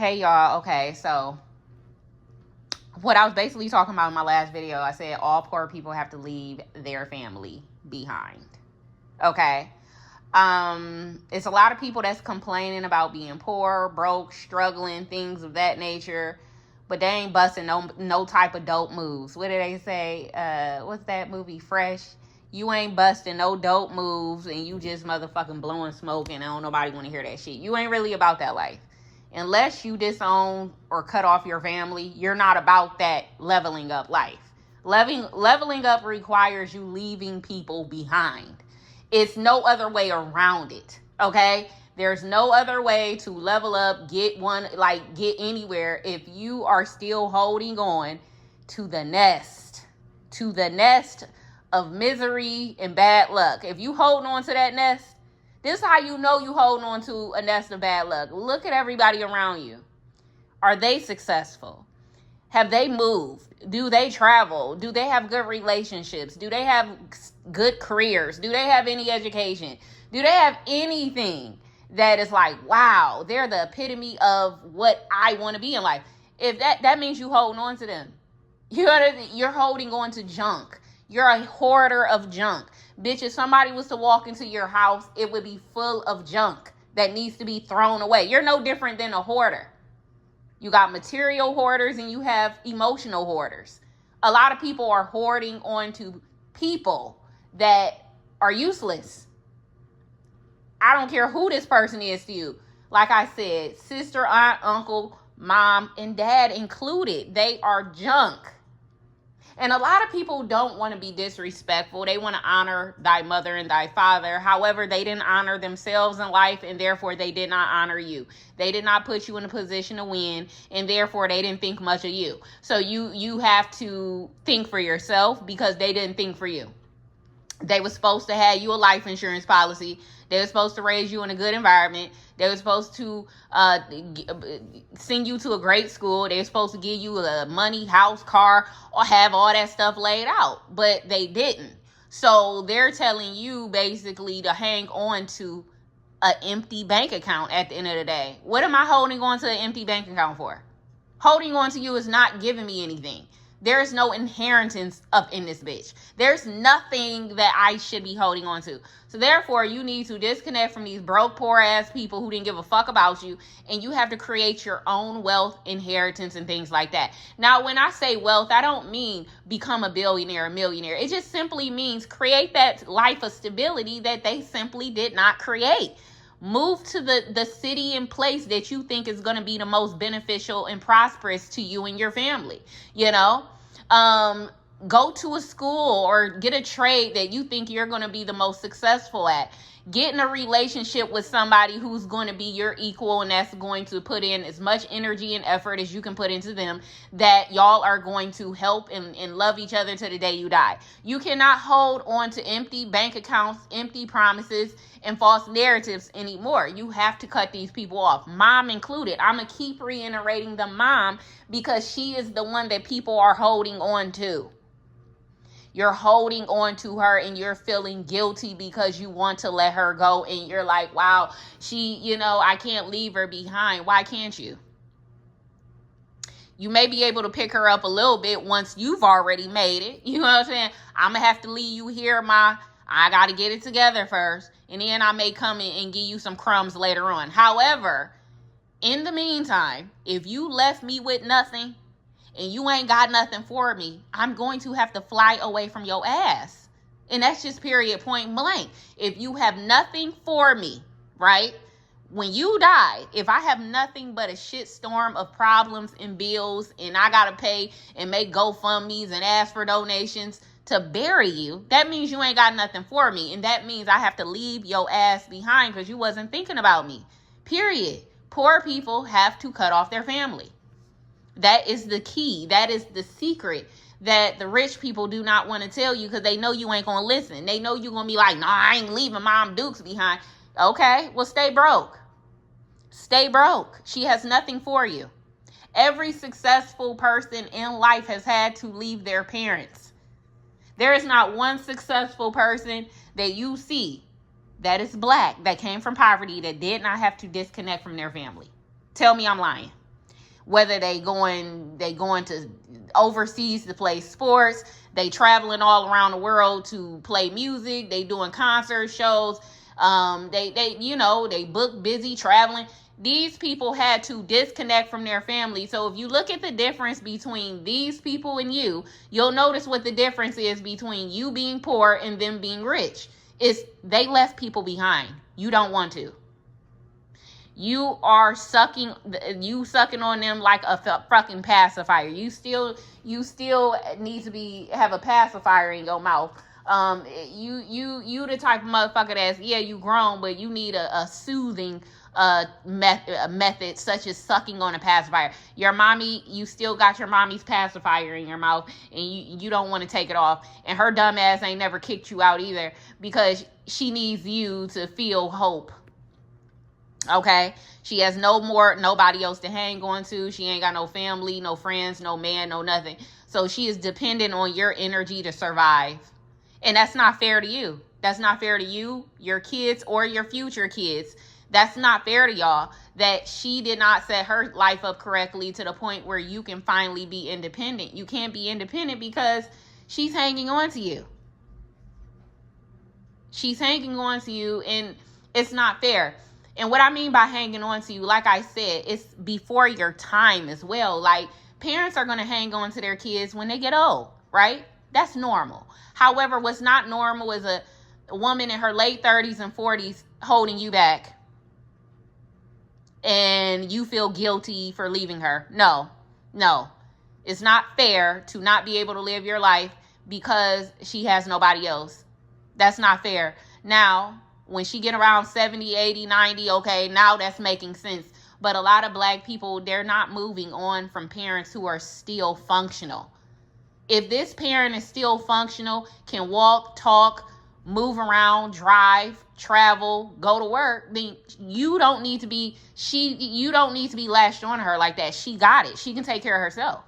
Hey y'all, okay, so what I was basically talking about in my last video, I said all poor people have to leave their family behind. Okay. It's a lot of people that's complaining about being poor, broke, struggling, things of that nature, but they ain't busting no type of dope moves. What did they say? What's that movie, Fresh? You ain't busting no dope moves and you just motherfucking blowing smoke and don't nobody want to hear that shit. You ain't really about that life. Unless you disown or cut off your family, you're not about that leveling up life. Leveling up requires you leaving people behind. It's no other way around it, okay? There's no other way to level up, get anywhere if you are still holding on to the nest of misery and bad luck. If you hold on to that nest, this is how you know you holding on to a nest of bad luck. Look at everybody around you. Are they successful? Have they moved? Do they travel? Do they have good relationships? Do they have good careers? Do they have any education? Do they have anything that is like, wow, they're the epitome of what I want to be in life? If that means you holding on to them. You're holding on to junk. You're a hoarder of junk. Bitch, if somebody was to walk into your house, it would be full of junk that needs to be thrown away. You're no different than a hoarder. You got material hoarders and you have emotional hoarders. A lot of people are hoarding onto people that are useless. I don't care who this person is to you. Like I said, sister, aunt, uncle, mom, and dad included. They are junk. And a lot of people don't want to be disrespectful. They want to honor thy mother and thy father. However, they didn't honor themselves in life, and therefore they did not honor you. They did not put you in a position to win, and therefore they didn't think much of you. So you have to think for yourself because they didn't think for you. They were supposed to have you a life insurance policy. They were supposed to raise you in a good environment. They were supposed to send you to a great school. They were supposed to give you a money, house, car, or have all that stuff laid out. But they didn't. So they're telling you basically to hang on to an empty bank account at the end of the day. What am I holding on to an empty bank account for? Holding on to you is not giving me anything. There's no inheritance up in this bitch. There's nothing that I should be holding on to. So therefore, you need to disconnect from these broke, poor ass people who didn't give a fuck about you. And you have to create your own wealth, inheritance, and things like that. Now, when I say wealth, I don't mean become a billionaire, a millionaire. It just simply means create that life of stability that they simply did not create. Move to the city and place that you think is going to be the most beneficial and prosperous to you and your family. You know, go to a school or get a trade that you think you're going to be the most successful at. Get in a relationship with somebody who's going to be your equal and that's going to put in as much energy and effort as you can put into them, that y'all are going to help and love each other to the day you die. You cannot hold on to empty bank accounts, empty promises, and false narratives anymore. You have to cut these people off, mom included. I'm going to keep reiterating the mom because she is the one that people are holding on to. You're holding on to her and you're feeling guilty because you want to let her go. And you're like, wow, I can't leave her behind. Why can't you? You may be able to pick her up a little bit once you've already made it. You know what I'm saying? I'm going to have to leave you here, I got to get it together first. And then I may come in and give you some crumbs later on. However, in the meantime, if you left me with nothing, and you ain't got nothing for me, I'm going to have to fly away from your ass. And that's just period, point blank. If you have nothing for me, right? When you die, if I have nothing but a shitstorm of problems and bills, and I got to pay and make GoFundMes and ask for donations to bury you, that means you ain't got nothing for me. And that means I have to leave your ass behind because you wasn't thinking about me. Period. Poor people have to cut off their family. That is the key. That is the secret that the rich people do not want to tell you because they know you ain't going to listen. They know you're going to be like, nah, I ain't leaving Mom Dukes behind. Okay, well, stay broke. Stay broke. She has nothing for you. Every successful person in life has had to leave their parents. There is not one successful person that you see that is black, that came from poverty, that did not have to disconnect from their family. Tell me I'm lying. Whether they going to overseas to play sports, they traveling all around the world to play music, they doing concert shows, they book busy traveling. These people had to disconnect from their family. So if you look at the difference between these people and you'll notice what the difference is between you being poor and them being rich. Is they left people behind. You don't want to. You are sucking on them like a fucking pacifier. You still need to have a pacifier in your mouth. You the type of motherfucker that's, yeah, you grown, but you need a soothing method such as sucking on a pacifier. Your mommy, you still got your mommy's pacifier in your mouth, and you don't want to take it off. And her dumb ass ain't never kicked you out either, because she needs you to feel hope. Okay? She has nobody else to hang on to. She ain't got no family, no friends, no man, no nothing. So she is dependent on your energy to survive. And that's not fair to you. That's not fair to you, your kids, or your future kids. That's not fair to y'all, that she did not set her life up correctly to the point where you can finally be independent. You can't be independent because she's hanging on to you. She's hanging on to you, and it's not fair. And what I mean by hanging on to you, like I said, it's before your time as well. Like, parents are going to hang on to their kids when they get old, right? That's normal. However, what's not normal is a woman in her late 30s and 40s holding you back, and you feel guilty for leaving her. No. It's not fair to not be able to live your life because she has nobody else. That's not fair. Now, when she get around 70, 80, 90, okay, now that's making sense. But a lot of black people, they're not moving on from parents who are still functional. If this parent is still functional, can walk, talk, move around, drive, travel, go to work, then you don't need to be lashed on her like that. She got it. She can take care of herself.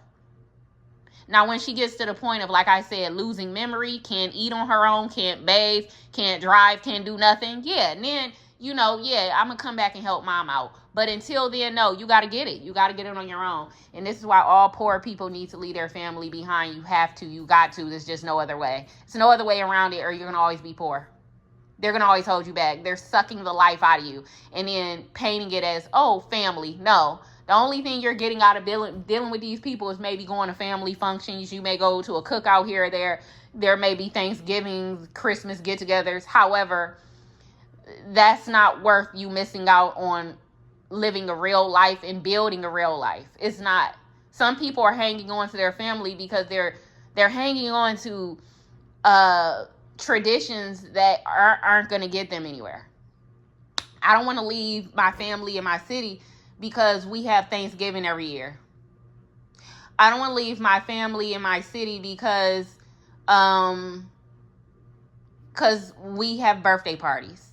Now, when she gets to the point of, like I said, losing memory, can't eat on her own, can't bathe, can't drive, can't do nothing, yeah, and then, I'm going to come back and help mom out. But until then, no, you got to get it. You got to get it on your own. And this is why all poor people need to leave their family behind. You have to. You got to. There's just no other way. There's no other way around it, or you're going to always be poor. They're going to always hold you back. They're sucking the life out of you and then painting it as, oh, family. No. The only thing you're getting out of dealing with these people is maybe going to family functions. You may go to a cookout here or there. There may be Thanksgiving, Christmas get-togethers. However, that's not worth you missing out on living a real life and building a real life. It's not. Some people are hanging on to their family because they're hanging on to traditions that aren't going to get them anywhere. I don't want to leave my family in my city because we have Thanksgiving every year. I don't want to leave my family in my city because we have birthday parties.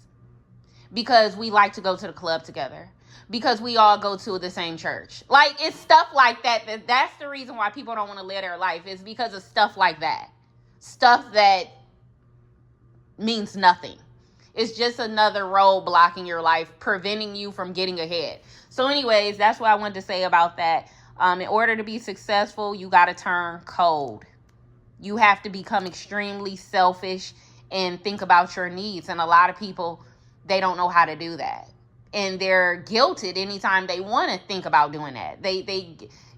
Because we like to go to the club together. Because we all go to the same church. Like, it's stuff like that. That's the reason why people don't want to live their life. Is because of stuff like that. Stuff that means nothing. It's just another roadblock in your life, preventing you from getting ahead. So anyways, that's what I wanted to say about that. In order to be successful, you got to turn cold. You have to become extremely selfish and think about your needs. And a lot of people, they don't know how to do that. And they're guilted anytime they want to think about doing that.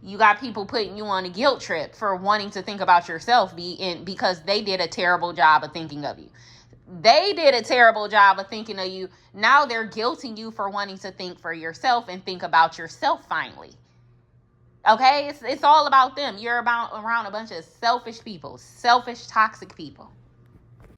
You got people putting you on a guilt trip for wanting to think about yourself because they did a terrible job of thinking of you. They did a terrible job of thinking of you. Now they're guilting you for wanting to think for yourself and think about yourself finally. Okay? It's all about them. You're around a bunch of selfish people, selfish, toxic people.